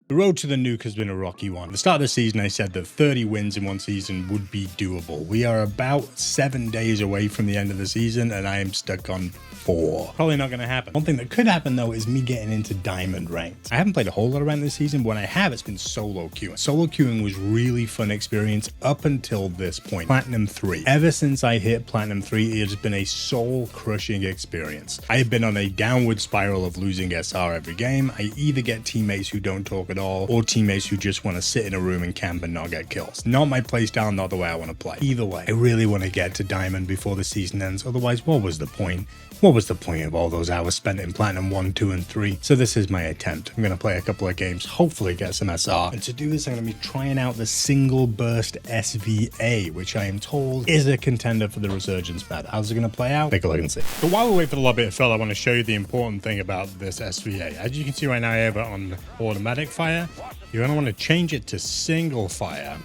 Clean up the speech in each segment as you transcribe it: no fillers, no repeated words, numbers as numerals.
The road to the nuke has been a rocky one. At the start of the season, I said that 30 wins in one season would be doable. We are about 7 days away from the end of the season, and I am stuck on 4. Probably not going to happen. One thing that could happen, though, is me getting into diamond ranked. I haven't played a whole lot of ranked this season, but when I have, it's been solo queuing. Solo queuing was really fun experience up until this point. Platinum 3. Ever since I hit Platinum 3, it has been a soul-crushing experience. I have been on a downward spiral of losing SR every game. I either get teammates who don't talk at all, or teammates who just want to sit in a room and camp and not get kills. Not my playstyle, not the way I want to play. Either way, I really want to get to diamond before the season ends. Otherwise, what was the point? What was the point of all those hours spent in Platinum 1, 2, and 3? So this is my attempt. I'm going to play a couple of games, hopefully get some SR. And to do this, I'm going to be trying out the single burst SVA, which I am told is a contender for the Resurgence meta. How's it going to play out? Take a look and see. So while we wait for the lobby to fill, I want to show you the important thing about this SVA. As you can see right now, I have it on automatic fire. You're going to want to change it to single fire.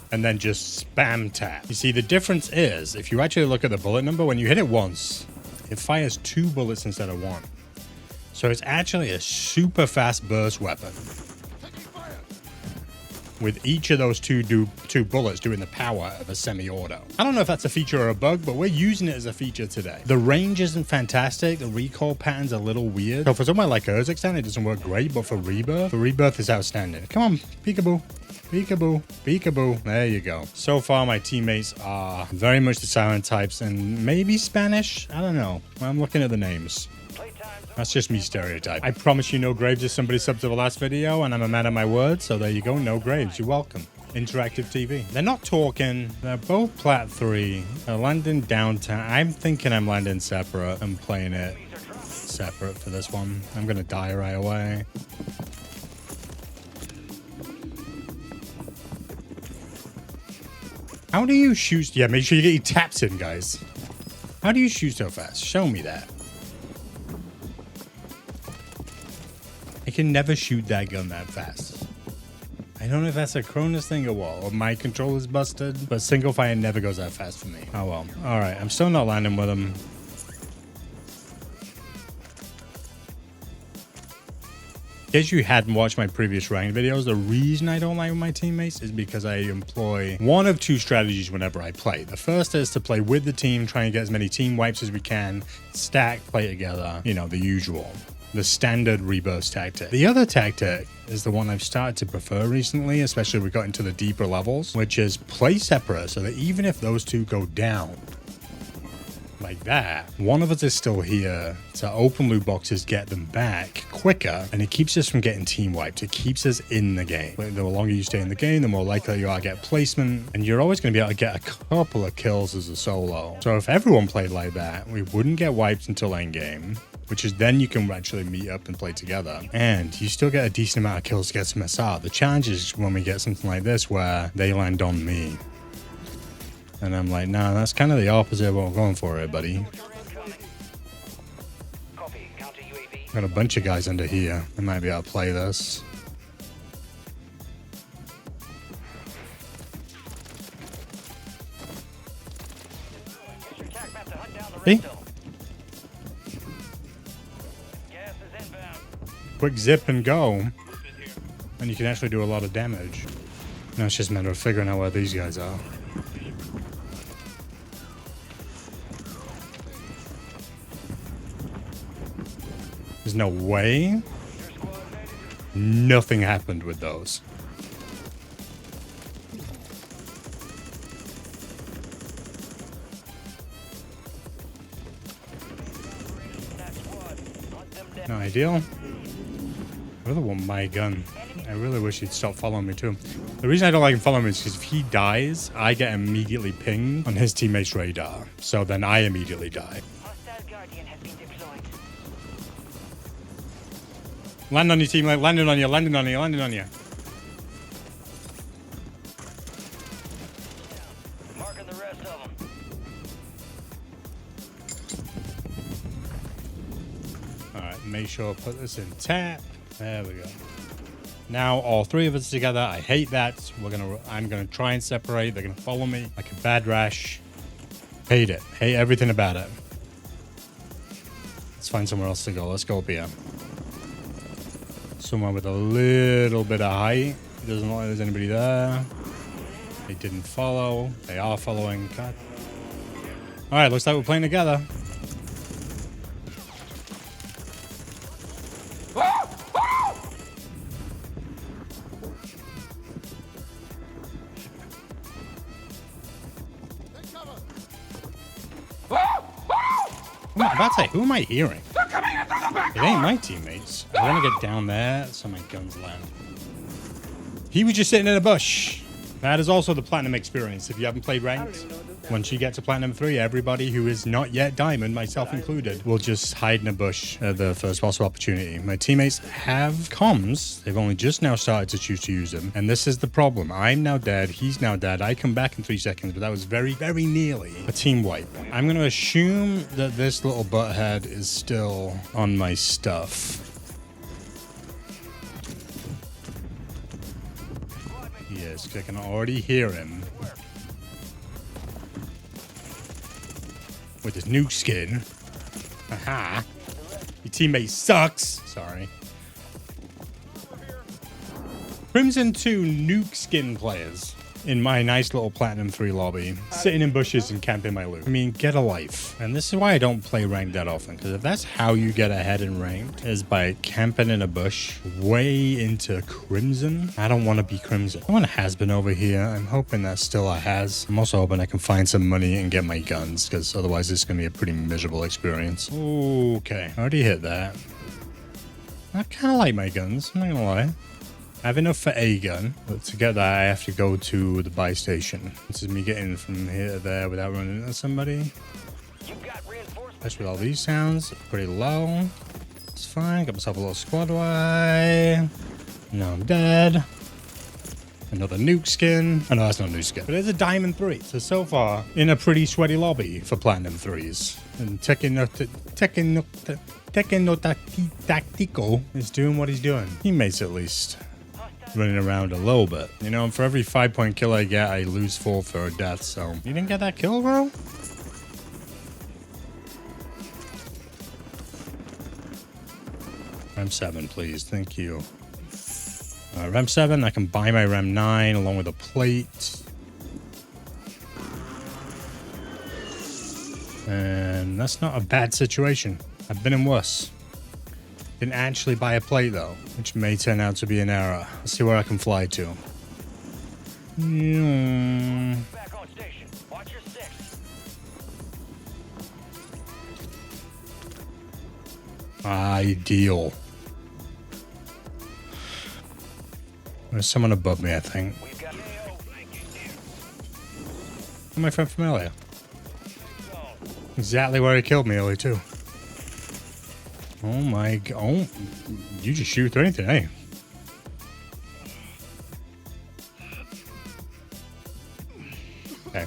And then just spam tap. You see, the difference is, if you actually look at the bullet number, when you hit it once, it fires 2 bullets instead of 1. So it's actually a super fast burst weapon. With each of those two bullets doing the power of a semi-auto. I don't know if that's a feature or a bug, but we're using it as a feature today. The range isn't fantastic. The recoil pattern's a little weird. So for somewhere like Resurgence, it doesn't work great, but for Rebirth is outstanding. Come on, peekaboo. Peekaboo, peekaboo. There you go. So far, my teammates are very much the silent types and maybe Spanish. I don't know. I'm looking at the names. That's just me stereotype. I promise you no graves if somebody subbed to the last video, and I'm a man of my word, so there you go, no graves. You're welcome. Interactive TV. They're not talking. They're both plat 3. They're landing downtown. I'm thinking I'm landing separate. I'm playing it separate for this one. I'm going to die right away. How do you shoot? Yeah, make sure you get your taps in, guys. How do you shoot so fast? Show me that. I can never shoot that gun that fast. I don't know if that's a Cronus thing or what, or my controller's busted, but single fire never goes that fast for me. Oh well. Alright, I'm still not landing with him. In case you hadn't watched my previous ranked videos, the reason I don't like with my teammates is because I employ one of 2 strategies whenever I play. The first is to play with the team, try and get as many team wipes as we can, stack, play together, you know, the usual. The standard reburst tactic. The other tactic is the one I've started to prefer recently, especially we got into the deeper levels, which is play separate so that even if those 2 go down, like that, one of us is still here to open loot boxes, get them back quicker, and it keeps us from getting team wiped. It keeps us in the game. The longer you stay in the game, the more likely you are to get placement, and you're always going to be able to get a couple of kills as a solo. So if everyone played like that, we wouldn't get wiped until end game, which is then you can actually meet up and play together. And you still get a decent amount of kills to get some SR. The challenge is when we get something like this where they land on me. And I'm like, nah, that's kind of the opposite of what I'm going for here, buddy. Got a bunch of guys under here. I might be able to play this. See? Quick zip and go. And you can actually do a lot of damage. Now it's just a matter of figuring out where these guys are. There's no way. Nothing happened with those. No ideal. I really want my gun. I really wish he'd stop following me too. The reason I don't like him following me is because if he dies, I get immediately pinged on his teammate's radar. So then I immediately die. Land on your teammate, landing on you, landing on you, landing on you. Marking the rest of them. Alright, make sure I put this in tap. There we go. Now all 3 of us together. I hate that. I'm gonna try and separate. They're gonna follow me like a bad rash. Hate it. Hate everything about it. Let's find somewhere else to go. Let's go up here. Someone with a little bit of height. Doesn't look like there's anybody there. They didn't follow. They are following. God. All right, looks like we're playing together. I'm about to say, who am I hearing? It ain't my teammates. I want to get down there so my guns land. He was just sitting in a bush. That is also the platinum experience. If you haven't played ranked, once you get to platinum 3, everybody who is not yet diamond, myself included, will just hide in a bush at the first possible opportunity. My teammates have comms. They've only just now started to choose to use them. And this is the problem. I'm now dead. He's now dead. I come back in 3 seconds, but that was very, very nearly a team wipe. I'm going to assume that this little butthead is still on my stuff. Yes, I can already hear him. With his Nuke skin. Aha. Your teammate sucks. Sorry. Crimson 2 Nuke skin players in my nice little Platinum 3 lobby, sitting in bushes and camping my loot. I mean, get a life. And this is why I don't play ranked that often, because if that's how you get ahead in ranked, is by camping in a bush way into Crimson. I don't want to be Crimson. I want a has-been over here. I'm hoping that's still a has. I'm also hoping I can find some money and get my guns, because otherwise it's going to be a pretty miserable experience. Okay, I already hit that. I kind of like my guns, I'm not going to lie. I have enough for a gun, but to get that I have to go to the buy station. This is me getting from here to there without running into somebody. Especially with all these sounds, pretty low. It's fine, got myself a little squad away. Now I'm dead. Another Nuke skin. Oh no, that's not a Nuke skin. But it's a Diamond 3. So far, in a pretty sweaty lobby for Platinum 3s. And Tekken Tactico is doing what he's doing. Teammates at least. Running around a little bit. You know, for every 5-point kill I get, I lose 4 for a death, so... You didn't get that kill, bro? Rem 7, please. Thank you. Rem 7, I can buy my Rem 9 along with a plate. And that's not a bad situation. I've been in worse. Didn't actually buy a plate though, which may turn out to be an error. Let's see where I can fly to. Back on station. Watch your 6. Ideal. There's someone above me, I think. My friend from earlier. Exactly where he killed me earlier too. Oh my god. Oh, you just shoot through anything, eh? Okay.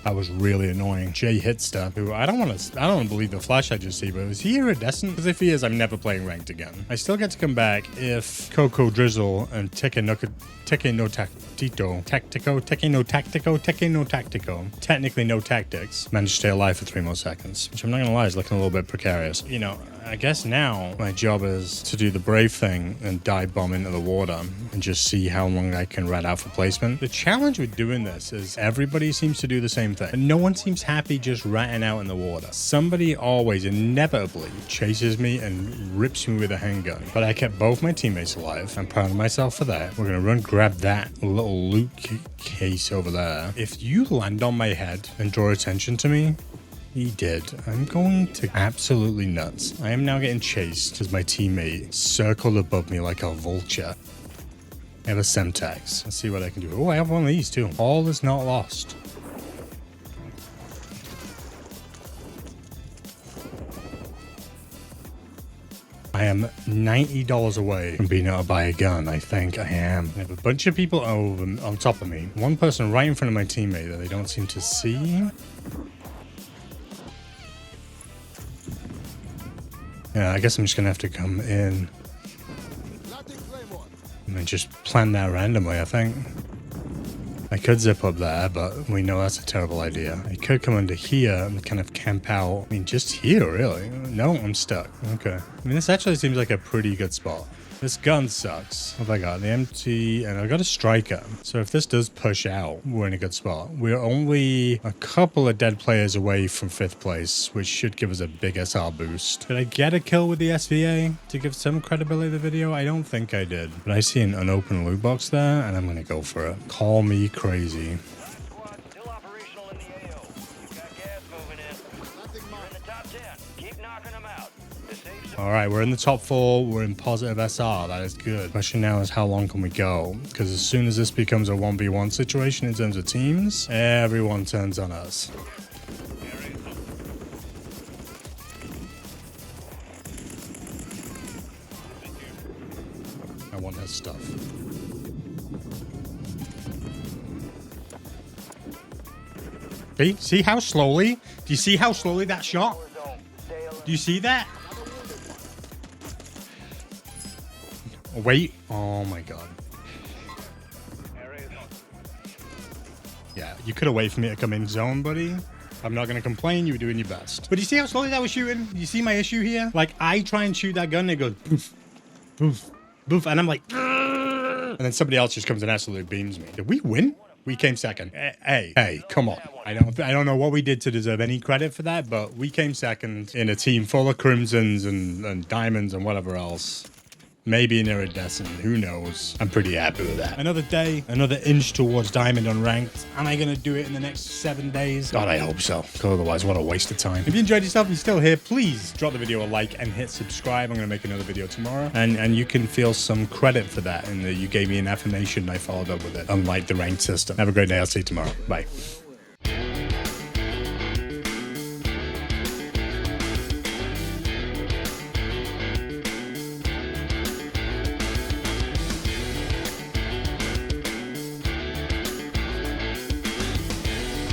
That was really annoying. Jay Hitster, who I don't want to believe the flash I just see, but is he iridescent? Because if he is, I'm never playing ranked again. I still get to come back if Coco Drizzle and Tekken no Tactico, technically no tactics, managed to stay alive for 3 more seconds, which I'm not gonna lie is looking a little bit precarious. You know, I guess now my job is to do the brave thing and dive bomb into the water and just see how long I can rat out for placement. The challenge with doing this is everybody seems to do the same thing, and no one seems happy just ratting out in the water. Somebody always inevitably chases me and rips me with a handgun, but I kept both my teammates alive. I'm proud of myself for that. We're gonna run grab that little loot case over there. If you land on my head and draw attention to me, he did. I'm going to absolutely nuts. I am now getting chased as my teammate circled above me like a vulture. I have a Semtex. Let's see what I can do. Oh, I have one of these too. All is not lost. I am $90 away from being able to buy a gun. I think I am. I have a bunch of people over on top of me. One person right in front of my teammate that they don't seem to see. Yeah, I guess I'm just gonna have to come in and then just plan that randomly, I think. I could zip up there, but we know that's a terrible idea. I could come under here and kind of camp out. I mean, just here, really. No, I'm stuck. Okay. I mean, this actually seems like a pretty good spot. This gun sucks. What have I got? The empty, and I got a striker. So if this does push out, we're in a good spot. We're only a couple of dead players away from 5th place, which should give us a big SR boost. Did I get a kill with the SVA to give some credibility to the video? I don't think I did. But I see an unopened loot box there, and I'm going to go for it. Call me crazy. Squad still operational in the AO. We've got gas moving in. You're in the top 10. Keep knocking them out. The safe zone. All right, we're in the top 4. We're in positive SR. That is good. Question now is how long can we go? Because as soon as this becomes a 1v1 situation in terms of teams, everyone turns on us. I want that stuff. See how slowly? Do you see how slowly that shot? Do you see that? Wait. Oh my god. Yeah, you could have waited for me to come in zone, buddy. I'm not going to complain. You were doing your best. But you see how slowly that was shooting? You see my issue here? Like, I try and shoot that gun and it goes poof, poof, poof. And I'm like, and then somebody else just comes and absolutely beams me. Did we win? We came second. Hey, come on. I don't know what we did to deserve any credit for that, but we came second in a team full of crimsons and diamonds and whatever else. Maybe an iridescent, who knows? I'm pretty happy with that. Another day, another inch towards diamond unranked. Am I gonna do it in the next 7 days? God, I hope so. Because otherwise, what a waste of time. If you enjoyed yourself and you're still here, please drop the video a like and hit subscribe. I'm gonna make another video tomorrow. And you can feel some credit for that, and that you gave me an affirmation and I followed up with it, unlike the ranked system. Have a great day. I'll see you tomorrow. Bye.